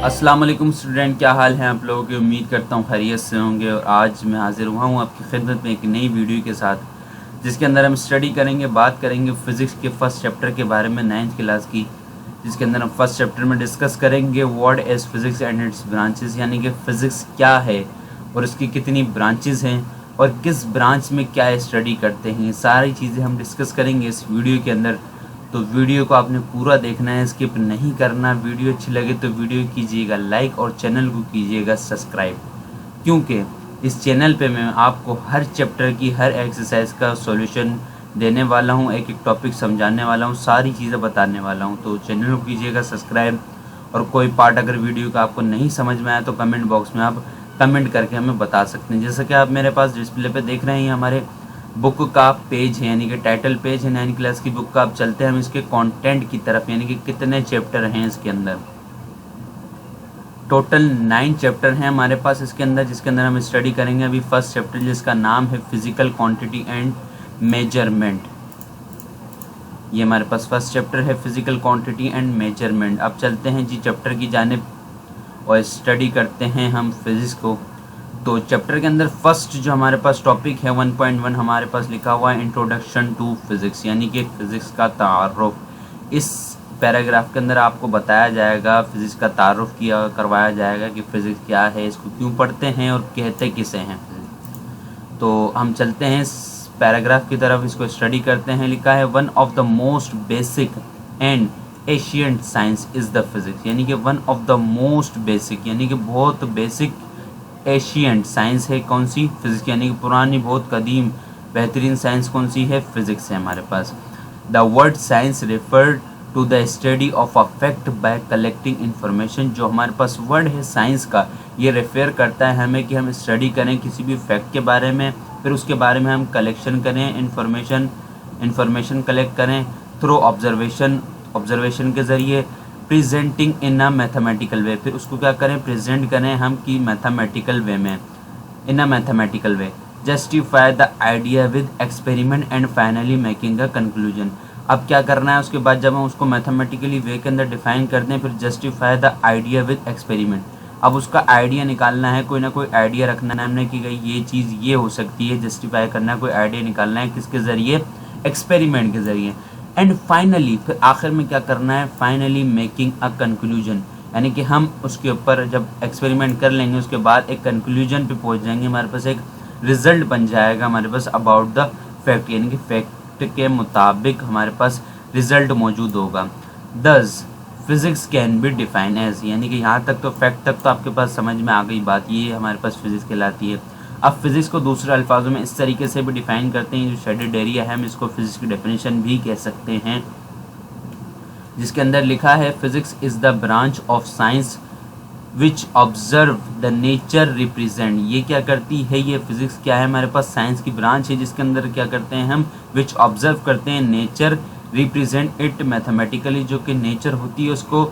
अस्सलाम वालेकुम स्टूडेंट, क्या हाल है आप लोगों की। उम्मीद करता हूँ खैरियत से होंगे। और आज मैं हाज़िर हुआ हूँ आपकी खिदमत में एक नई वीडियो के साथ, जिसके अंदर हम स्टडी करेंगे, बात करेंगे फ़िज़िक्स के फर्स्ट चैप्टर के बारे में, 9th क्लास की। जिसके अंदर हम फर्स्ट चैप्टर में डिस्कस करेंगे what is physics and it's branches, यानी कि फ़िज़िक्स क्या है और उसकी कितनी ब्रांचेस हैं और किस ब्रांच में क्या स्टडी करते हैं। ये सारी चीज़ें हम डिस्कस करेंगे इस वीडियो के अंदर। तो वीडियो को आपने पूरा देखना है, स्किप नहीं करना। वीडियो अच्छी लगे तो वीडियो कीजिएगा लाइक और चैनल को कीजिएगा सब्सक्राइब, क्योंकि इस चैनल पे मैं आपको हर चैप्टर की हर एक्सरसाइज का सॉल्यूशन देने वाला हूँ, एक एक टॉपिक समझाने वाला हूँ, सारी चीज़ें बताने वाला हूँ। तो चैनल को कीजिएगा सब्सक्राइब। और कोई पार्ट अगर वीडियो का आपको नहीं समझ में आया तो कमेंट बॉक्स में आप कमेंट करके हमें बता सकते हैं। जैसा कि आप मेरे पास डिस्प्ले पे देख रहे हैं, ये हमारे बुक का पेज है, यानी कि टाइटल पेज है 9th क्लास की बुक का। अब चलते हैं हम इसके कंटेंट की तरफ, यानी कि कितने चैप्टर हैं इसके अंदर। टोटल 9 चैप्टर हैं हमारे पास इसके अंदर, जिसके अंदर हम स्टडी करेंगे अभी फर्स्ट चैप्टर, जिसका नाम है फिजिकल क्वांटिटी एंड मेजरमेंट। ये हमारे पास फर्स्ट चैप्टर है, फिजिकल क्वांटिटी एंड मेजरमेंट। अब चलते हैं जी चैप्टर की जानिब और स्टडी करते हैं हम फिज़िक्स को। तो चैप्टर के अंदर फर्स्ट जो हमारे पास टॉपिक है 1.1 हमारे पास लिखा हुआ है इंट्रोडक्शन टू फिज़िक्स, यानी कि फ़िज़िक्स का तारुफ। इस पैराग्राफ के अंदर आपको बताया जाएगा, फ़िज़िक्स का तारुफ किया करवाया जाएगा कि फ़िज़िक्स क्या है, इसको क्यों पढ़ते हैं और कहते किसे हैं। तो हम चलते हैं इस पैराग्राफ की तरफ, इसको स्टडी करते हैं। लिखा है one of the most basic and ancient science is the physics, यानी कि one of the most basic, यानी कि बहुत बेसिक एशियंट साइंस है कौन सी, फिज़िक्स, यानी कि पुरानी बहुत कदीम बेहतरीन साइंस कौन सी है, फिज़िक्स है हमारे पास। The word science refer to the study of a fact by collecting information. जो हमारे पास वर्ड है साइंस का, ये रेफर करता है हमें कि हम स्टडी करें किसी भी फैक्ट के बारे में, फिर उसके बारे में हम कलेक्शन करें, इन्फॉर्मेशन कलेक्ट करें थ्रू ऑब्जर्वेशन के ज़रिए, प्रेजेंटिंग इन अ मैथमेटिकल वे, फिर उसको क्या करें, प्रेजेंट करें हम कि मैथमेटिकल वे में, in a mathematical way, justify the idea with experiment and finally making a conclusion. अब क्या करना है उसके बाद, जब हम उसको मैथमेटिकली वे के अंदर डिफाइन करते हैं, फिर justify the idea with experiment. अब उसका आइडिया निकालना है, कोई ना कोई आइडिया रखना है हमने कि ये चीज़ ये हो सकती है, जस्टिफाई करना है, कोई आइडिया निकालना है, किसके ज़रिए, एक्सपेरिमेंट के ज़रिए। एंड फाइनली, फिर आखिर में क्या करना है, फाइनली मेकिंग अ कंक्लूजन, यानी कि हम उसके ऊपर जब एक्सपेरिमेंट कर लेंगे उसके बाद एक कंक्लूजन पे पहुंच जाएंगे, हमारे पास एक रिजल्ट बन जाएगा हमारे पास अबाउट द फैक्ट, यानी कि फैक्ट के मुताबिक हमारे पास रिजल्ट मौजूद होगा। Thus physics can be defined as, यानी कि यहाँ तक तो फैक्ट तक तो आपके पास समझ में आ गई बात, ये हमारे पास फिज़िक्स कहलाती है। अब फिज़िक्स को दूसरे अल्फाजों में इस तरीके से भी डिफ़ाइन करते हैं, जो शेडेड एरिया है हम इसको फिज़िक्स की डेफिनेशन भी कह सकते हैं, जिसके अंदर लिखा है physics is the branch of science which observe the nature represent. ये क्या करती है, ये फिज़िक्स क्या है, हमारे पास साइंस की ब्रांच है जिसके अंदर क्या करते हैं हम, विच ऑब्जर्व करते हैं, नेचर रिप्रेजेंट इट मैथमेटिकली, जो कि नेचर होती है उसको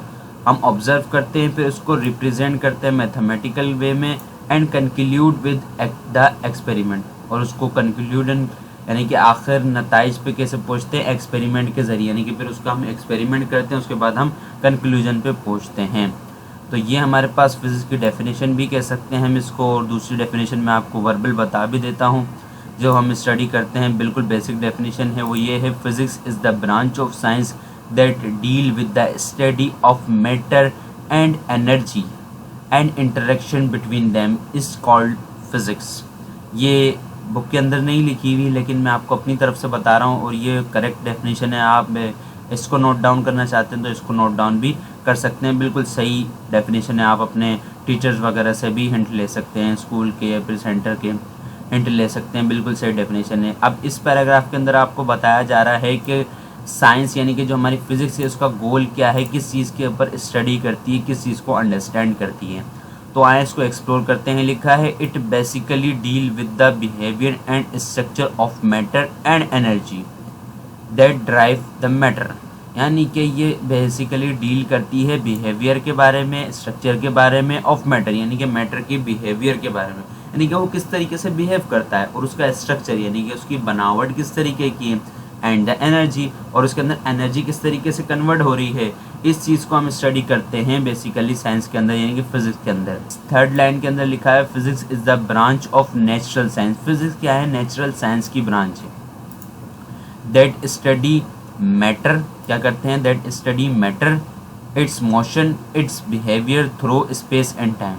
हम ऑब्जर्व करते हैं, फिर उसको रिप्रेजेंट करते हैं मैथमेटिकल वे में, and conclude with the experiment, और उसको कंक्लूडन यानी कि आखिर नताइज पे कैसे पहुँचते हैं, एक्सपेरिमेंट के ज़रिए, यानी कि फिर उसका हम एक्सपेरिमेंट करते हैं, उसके बाद हम कंक्लूजन पे पहुँचते हैं। तो ये हमारे पास फिज़िक्स की डेफिनेशन भी कह सकते हैं हम इसको, और दूसरी डेफिनेशन मैं आपको वर्बल बता भी देता हूँ जो हम स्टडी करते हैं, बिल्कुल बेसिक डेफिनेशन है, वो ये है physics is the branch of science that deal with the study of matter and energy and interaction between them is called physics. ये बुक के अंदर नहीं लिखी हुई, लेकिन मैं आपको अपनी तरफ से बता रहा हूँ और ये करेक्ट डेफिनेशन है। आप इसको नोट डाउन करना चाहते हैं तो इसको नोट डाउन भी कर सकते हैं, बिल्कुल सही डेफिनेशन है। आप अपने टीचर्स वगैरह से भी हिंट ले सकते हैं, स्कूल के या फिर सेंटर के हिंट ले सकते हैं, बिल्कुल सही डेफिनेशन है। अब इस पैराग्राफ के अंदर आपको बताया जा रहा है कि साइंस यानी कि जो हमारी फिज़िक्स है उसका गोल क्या है, किस चीज़ के ऊपर स्टडी करती है, किस चीज़ को अंडरस्टैंड करती है। तो आए इसको एक्सप्लोर करते हैं। लिखा है it basically deal with the behaviour and structure of matter and energy that drive the matter, यानी कि ये बेसिकली डील करती है बिहेवियर के बारे में, स्ट्रक्चर के बारे में, ऑफ मैटर यानी कि मैटर के बिहेवियर के बारे में, यानी कि वो किस तरीके से बिहेव करता है, और उसका स्ट्रक्चर यानी कि उसकी बनावट किस तरीके की है, एंड द एनर्जी, और उसके अंदर एनर्जी किस तरीके से कन्वर्ट हो रही है, इस चीज़ को हम स्टडी करते हैं बेसिकली साइंस के अंदर, यानी कि फिजिक्स के अंदर। थर्ड लाइन के अंदर लिखा है physics is the branch of natural science. Physics क्या है? नेचुरल साइंस की ब्रांच है। दैट स्टडी मैटर, क्या करते हैं? That study matter, it's motion, it's behaviour through space and time.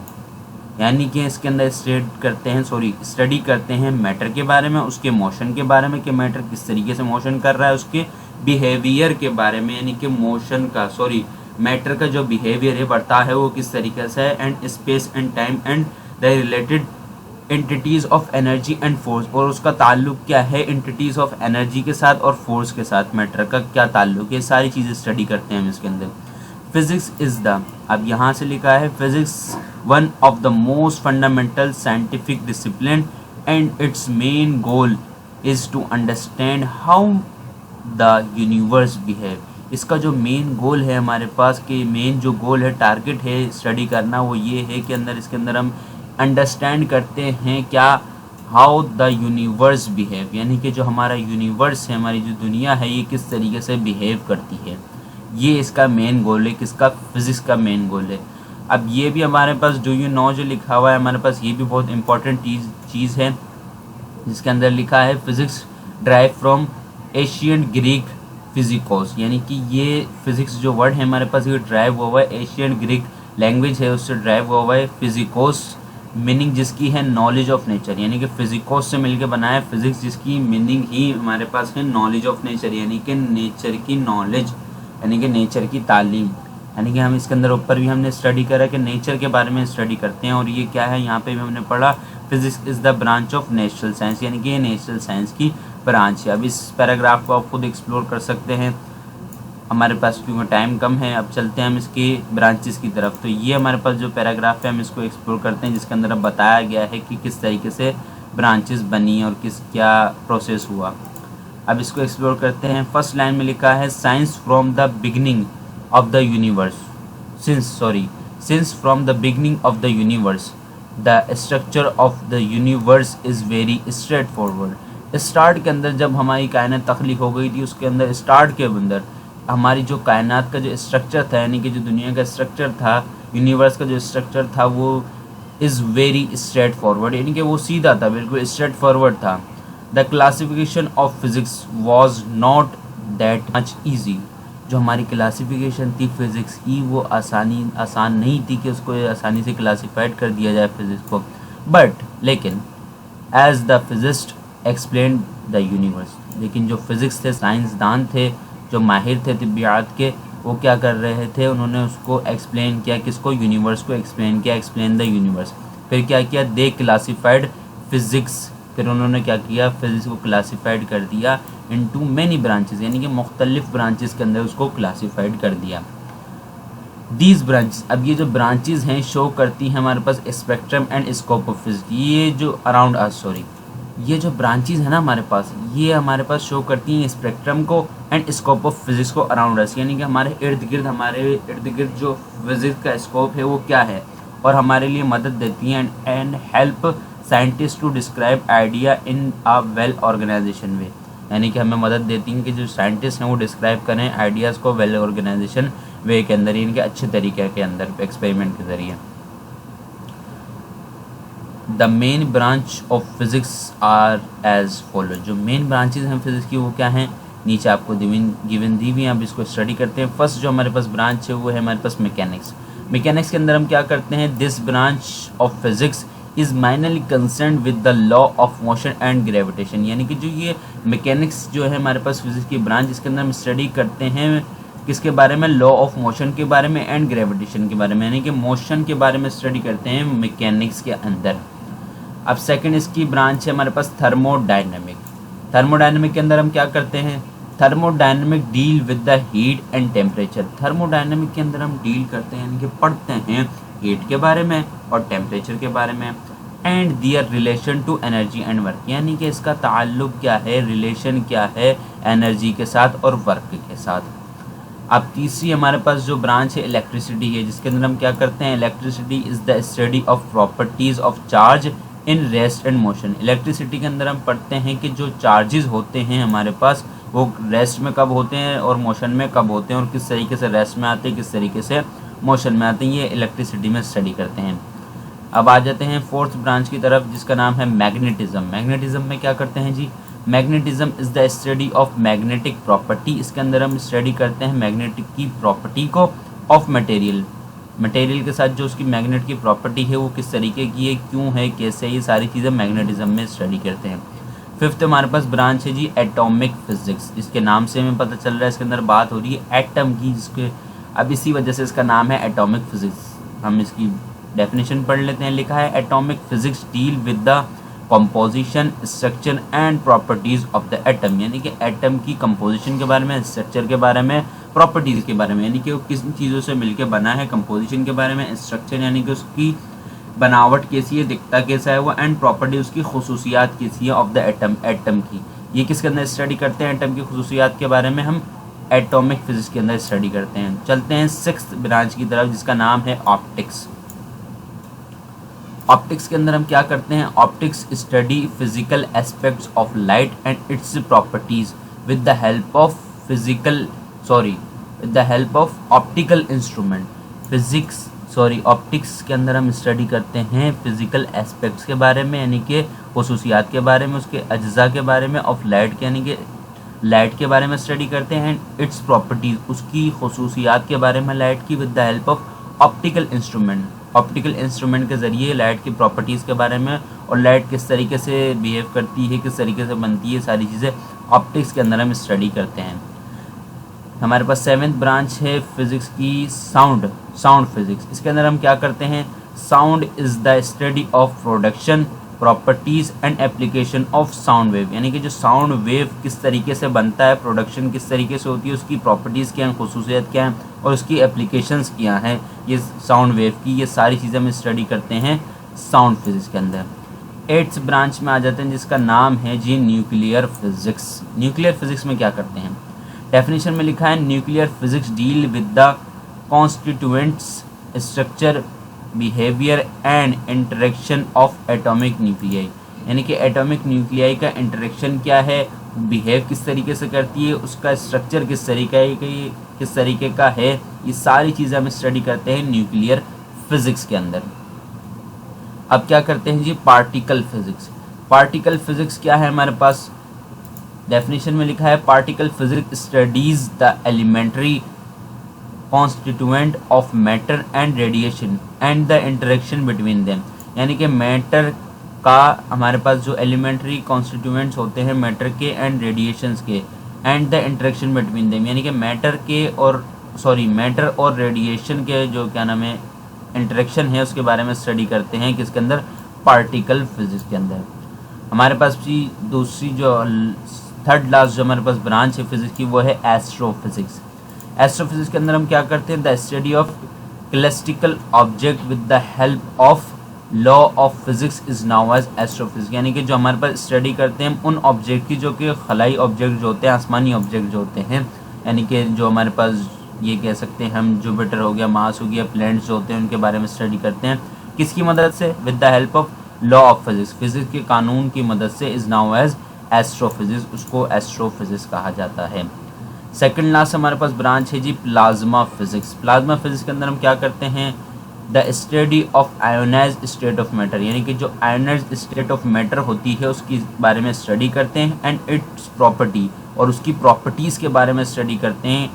यानी कि इसके अंदर स्टडी करते हैं मैटर के बारे में, उसके मोशन के बारे में कि मैटर किस तरीके से मोशन कर रहा है, उसके बिहेवियर के बारे में, यानी कि मैटर का जो बिहेवियर है, बढ़ता है, वो किस तरीके से है, and space and time and the related entities of energy and force, और उसका ताल्लुक क्या है एंटिटीज़ ऑफ एनर्जी के साथ और फोर्स के साथ, मैटर का क्या ताल्लुक है, सारी चीज़ें स्टडी करते हैं हम इसके अंदर। फिजिक्स इज़ द, अब यहाँ से लिखा है physics one of the most fundamental scientific discipline and its main goal is to understand how the universe behave. इसका जो मेन गोल है हमारे पास, कि मेन जो गोल है, टारगेट है स्टडी करना, वो ये है कि इसके अंदर हम अंडरस्टैंड करते हैं क्या, हाउ द यूनिवर्स बिहेव, यानी कि जो हमारा यूनिवर्स है, हमारी जो दुनिया है, ये किस तरीके से बिहेव करती है। ये इसका मेन गोल है, किसका? फिजिक्स का मेन गोल है। अब ये भी हमारे पास डू यू नो जो लिखा हुआ है हमारे पास, ये भी बहुत इंपॉर्टेंट चीज़ है, जिसके अंदर लिखा है physics drive from Asian Greek physikos, यानी कि ये फिजिक्स जो वर्ड है हमारे पास, ये ड्राइव हुआ है एशियन ग्रीक लैंग्वेज है, उससे ड्राइव हुआ है फिजिकोस, मीनिंग जिसकी है नॉलेज ऑफ नेचर, यानी कि फिजिकोस से मिलकर बना है फिजिक्स, जिसकी मीनिंग ही हमारे पास है नॉलेज ऑफ नेचर, यानी कि नेचर की नॉलेज, यानी कि नेचर की तालीम। यानी कि हम इसके अंदर ऊपर भी हमने स्टडी करा कि नेचर के बारे में स्टडी करते हैं, और ये क्या है, यहाँ पे भी हमने पढ़ा physics is the branch of natural science, यानी कि ये नेचुरल साइंस की ब्रांच है। अब इस पैराग्राफ को आप खुद एक्सप्लोर कर सकते हैं, हमारे पास क्योंकि टाइम कम है। अब चलते हैं हम इसके ब्रांचेस की तरफ। तो ये हमारे पास जो पैराग्राफ है हम इसको एक्सप्लोर करते हैं, जिसके अंदर अब बताया गया है कि किस तरीके से ब्रांचेस बनी और क्या प्रोसेस हुआ। अब इसको एक्सप्लोर करते हैं। फर्स्ट लाइन में लिखा है science from the beginning of the universe, since from the beginning of the universe the structure of the universe is very straight forward. Start के अंदर जब हमारी कायनात तख्लीक हो गई थी, उसके अंदर स्टार्ट के अंदर हमारी जो कायनात का जो स्ट्रक्चर था, यानी कि जो दुनिया का स्ट्रक्चर था, यूनिवर्स का जो स्ट्रक्चर था, वो इज़ वेरी स्ट्रेट फॉरवर्ड, यानी कि वो सीधा था, बिल्कुल स्ट्रेट फॉरवर्ड था। The classification of physics was not that much easy. जो हमारी क्लासिफिकेशन थी फिज़िक्स की, वो आसान नहीं थी कि उसको आसानी से क्लासीफाइड कर दिया जाए फिज़िक्स को, बट लेकिन as the physicist explain the universe, लेकिन जो फिज़िक्स थे, साइंसदान थे, जो माहिर थे तिब्बियात के, वो क्या कर रहे थे, उन्होंने उसको एक्सप्लेन किया, किसको? यूनिवर्स को एक्सप्लेन किया, एक्सप्लेन द यूनिवर्स। फिर क्या किया? दे क्लासीफाइड फिज़िक्स, फिर उन्होंने क्या किया? फिज़िक्स को क्लासीफाइड कर दिया इनटू मैनी ब्रांचेस, यानी कि मुख्तलिफ ब्रांचेस के अंदर उसको क्लासीफाइड कर दिया। दीज ब्रांचेस, अब ये जो ब्रांचेस हैं शो करती हैं हमारे पास spectrum and scope of physics. ये जो अराउंड अस, ये जो ब्रांचेस है ना हमारे पास, ये हमारे पास शो करती हैं स्पेक्ट्रम को एंड स्कोप ऑफ फिजिक्स को अराउंड अस, यानी कि हमारे इर्द गिर्द जो फिजिक्स का स्कोप है वो क्या है, और हमारे लिए मदद देती हैं and help scientist to describe idea in a well organisation way, यानी कि हमें मदद देती हैं कि जो साइंटिस्ट हैं वो डिस्क्राइब करें आइडियाज़ को वेल ऑर्गेनाइजेशन वे के अंदर, यानी कि अच्छे तरीके के अंदर एक्सपेरिमेंट के ज़रिए। The main branch of physics are as follow, जो मेन ब्रांचेज हैं फिज़िक्स की वो क्या हैं, नीचे आपको गिवन दी हुई हैं। अब इसको स्टडी करते हैं। फर्स्ट जो हमारे पास ब्रांच है वो है हमारे पास मैकेनिक्स। मैकेनिक्स के अंदर हम क्या करते हैं, this branch of physics is minorly concern with the law of motion and gravitation, यानी कि जो ये मैकेनिक्स जो है हमारे पास फिज़िक्स की ब्रांच, इसके अंदर हम स्टडी करते हैं किसके बारे में, लॉ ऑफ मोशन के बारे में एंड ग्रेविटेशन के बारे में, यानी कि मोशन के बारे में स्टडी करते हैं मैकेनिक्स के अंदर। अब सेकंड इसकी ब्रांच है हमारे पास थर्मोडायनेमिक। थर्मोडायनेमिक के अंदर हम क्या करते हैं, thermodynamic deal with the heat and temperature. Thermodynamic के अंदर हम डील करते हैं, यानी कि पढ़ते हैं हीट के बारे में और टेम्परेचर के बारे में, and their relation to energy and work, यानी कि इसका ताल्लुक क्या है, रिलेशन क्या है एनर्जी के साथ और वर्क के साथ। अब तीसरी हमारे पास जो ब्रांच है इलेक्ट्रिसिटी है, जिसके अंदर हम क्या करते हैं, electricity is the study of properties of charge in rest and motion. Electricity के अंदर हम पढ़ते हैं कि जो चार्जेस होते हैं हमारे पास वो रेस्ट में कब होते हैं और मोशन में कब होते हैं, और किस तरीके से रेस्ट में आते हैं, किस तरीके से मोशन में आते हैं, ये इलेक्ट्रिसिटी में स्टडी करते हैं। अब आ जाते हैं फोर्थ ब्रांच की तरफ जिसका नाम है मैग्नेटिज्म। मैग्नेटिज्म में क्या करते हैं जी, magnetism is the study of magnetic property. इसके अंदर हम स्टडी करते हैं मैग्नेटिक की प्रॉपर्टी को ऑफ मटेरियल। मटेरियल के साथ जो उसकी मैग्नेट की प्रॉपर्टी है वो किस तरीके की है, क्यों है, कैसे, ये सारी चीज़ें मैग्नेटिज्म में स्टडी करते हैं। फिफ्थ हमारे पास ब्रांच है जी एटॉमिक फिजिक्स। इसके नाम से हमें पता चल रहा है इसके अंदर बात हो रही है एटम की, जिसके अब इसी वजह से इसका नाम है एटॉमिक फिजिक्स। हम इसकी डेफिनेशन पढ़ लेते हैं। लिखा है atomic physics deal with the composition, structure and properties of the atom, यानी कि एटम की कंपोजिशन के बारे में, स्ट्रक्चर के बारे में, प्रॉपर्टीज़ के बारे में, यानी कि वो किस चीज़ों से मिलकर बना है, कंपोजिशन के बारे में, स्ट्रक्चर यानी कि उसकी बनावट कैसी है, दिखता कैसा है वो, एंड प्रॉपर्टी उसकी खसूसियात कैसी है ऑफ द एटम, एटम की। ये किसके अंदर स्टडी करते हैं, एटम की खसूसियात के बारे में हम एटॉमिक फिजिक्स के अंदर स्टडी करते हैं। चलते हैं सिक्स्थ ब्रांच की तरफ जिसका नाम है ऑप्टिक्स। ऑप्टिक्स के अंदर हम क्या करते हैं, optics study physical aspects of light and its properties with the help of optical instrument. Optics के अंदर हम स्टडी करते हैं फिजिकल एस्पेक्ट्स के बारे में, यानी कि खसूसियात के बारे में, उसके अज्जा के बारे में, ऑफ लाइट के यानी कि लाइट के बारे में स्टडी करते हैं, एंड इट्स प्रॉपर्टीज उसकी खसूसियात के बारे में लाइट की, with the help of optical instrument. Optical instrument के ज़रिए लाइट की प्रॉपर्टीज़ के बारे में और लाइट किस तरीके से बिहेव करती है, किस तरीके से बनती है, सारी चीज़ें ऑप्टिक्स के अंदर हम स्टडी करते हैं। हमारे पास सेवेंथ ब्रांच है फिज़िक्स की साउंड फिज़िक्स। इसके अंदर हम क्या करते हैं, sound is the study of production, properties and application of sound wave, यानी कि जो साउंड वेव किस तरीके से बनता है, प्रोडक्शन किस तरीके से होती है, उसकी प्रॉपर्टीज़ क्या हैं, खसूसियत क्या हैं और उसकी एप्लीकेशंस क्या हैं, ये साउंड वेव की, ये सारी चीज़ें हम स्टडी करते हैं साउंड फिज़िक्स के अंदर। एट्थ ब्रांच में आ जाते हैं जिसका नाम है जी न्यूक्लियर फिज़िक्स। न्यूक्लियर फिज़िक्स में क्या करते हैं, डेफिनेशन में लिखा है nuclear physics deal with the constituents, structure, behaviour and interaction of atomic nuclei, यानी कि एटॉमिक न्यूक्लियाई का इंटरेक्शन क्या है, बिहेव किस तरीके से करती है, उसका स्ट्रक्चर किस तरीके का है, ये सारी चीज़ें हम स्टडी करते हैं न्यूक्लियर फिज़िक्स के अंदर। अब क्या करते हैं जी पार्टिकल फिज़िक्स। पार्टिकल फिज़िक्स क्या है हमारे पास, डेफिनेशन में लिखा है particle physics studies the elementary constituent of matter and radiation and the interaction between them, यानी कि मैटर का हमारे पास जो एलिमेंट्री कॉन्स्टिट्यूएंट्स होते हैं मैटर के एंड रेडिएशंस के, and the interaction between them, यानी कि मैटर और रेडिएशन के जो क्या नाम है इंटरेक्शन है उसके बारे में स्टडी करते हैं किसके अंदर, पार्टिकल फिजिक्स के अंदर। हमारे पास भी दूसरी जो थर्ड लास्ट जो हमारे पास ब्रांच है फिजिक्स की वो है एस्ट्रोफिजिक्स। एस्ट्रोफिजिक्स के अंदर हम क्या करते हैं, the study of celestial object with the help of law of physics is now as astrophysics, यानी कि जो हमारे पास स्टडी करते हैं उन ऑब्जेक्ट की जो कि खलाई ऑब्जेक्ट जो होते हैं, आसमानी ऑब्जेक्ट जो होते हैं, यानी कि जो हमारे पास ये कह सकते हैं हम जुपिटर हो गया, मार्स हो गया, प्लैनेट्स जो होते हैं उनके बारे में स्टडी करते हैं किसकी मदद से, with the help of law of physics, physics के कानून की मदद से, इज नाउ एज एस्ट्रोफिजिक्स, उसको एस्ट्रोफिजिक्स कहा जाता है। सेकंड लास्ट हमारे पास ब्रांच है जी प्लाज्मा फिजिक्स। प्लाज्मा फिजिक्स के अंदर हम क्या करते हैं, the study of ionised state of matter, यानी कि जो आयोनाइज्ड स्टेट ऑफ मैटर होती है उसके बारे में स्टडी करते हैं, एंड इट्स प्रॉपर्टी और उसकी प्रॉपर्टीज़ के बारे में स्टडी करते हैं,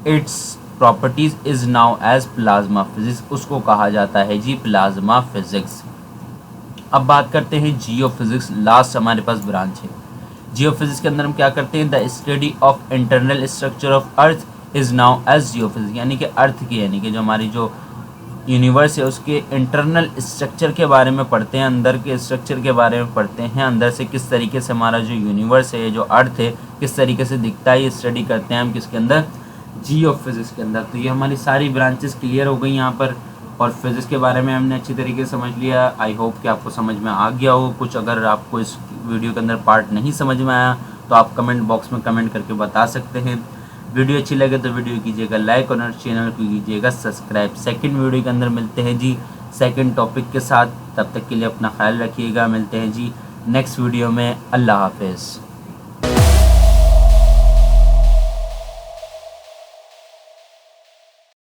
its properties is now as plasma physics, उसको कहा जाता है जी प्लाज्मा फिजिक्स। अब बात करते हैं जियो फिजिक्स, लास्ट हमारे पास ब्रांच है। जियो फिजिक्स के अंदर हम क्या करते हैं, the study of internal structure of earth is now as geophysics, यानी कि अर्थ की यानी कि जो हमारी जो यूनिवर्स है उसके इंटरनल स्ट्रक्चर के बारे में पढ़ते हैं, अंदर के स्ट्रक्चर के बारे में पढ़ते हैं, अंदर से किस तरीके से हमारा जो यूनिवर्स है, जो अर्थ है, किस तरीके से दिखता है, ये स्टडी करते हैं हम किसके अंदर, जियो फिजिक्स के अंदर। तो ये हमारी सारी ब्रांचेस क्लियर हो गई यहाँ पर, और फिजिक्स के बारे में हमने अच्छी तरीके से समझ लिया। आई होप कि आपको समझ में आ गया हो। कुछ अगर आपको इस वीडियो के अंदर पार्ट नहीं समझ में आया तो आप कमेंट बॉक्स में कमेंट करके बता सकते हैं। वीडियो अच्छी लगे तो वीडियो कीजिएगा लाइक और चैनल को कीजिएगा सब्सक्राइब। सेकंड वीडियो के अंदर मिलते हैं जी सेकंड टॉपिक के साथ। तब तक के लिए अपना ख्याल रखिएगा। मिलते हैं जी नेक्स्ट वीडियो में। अल्लाह हाफिज़।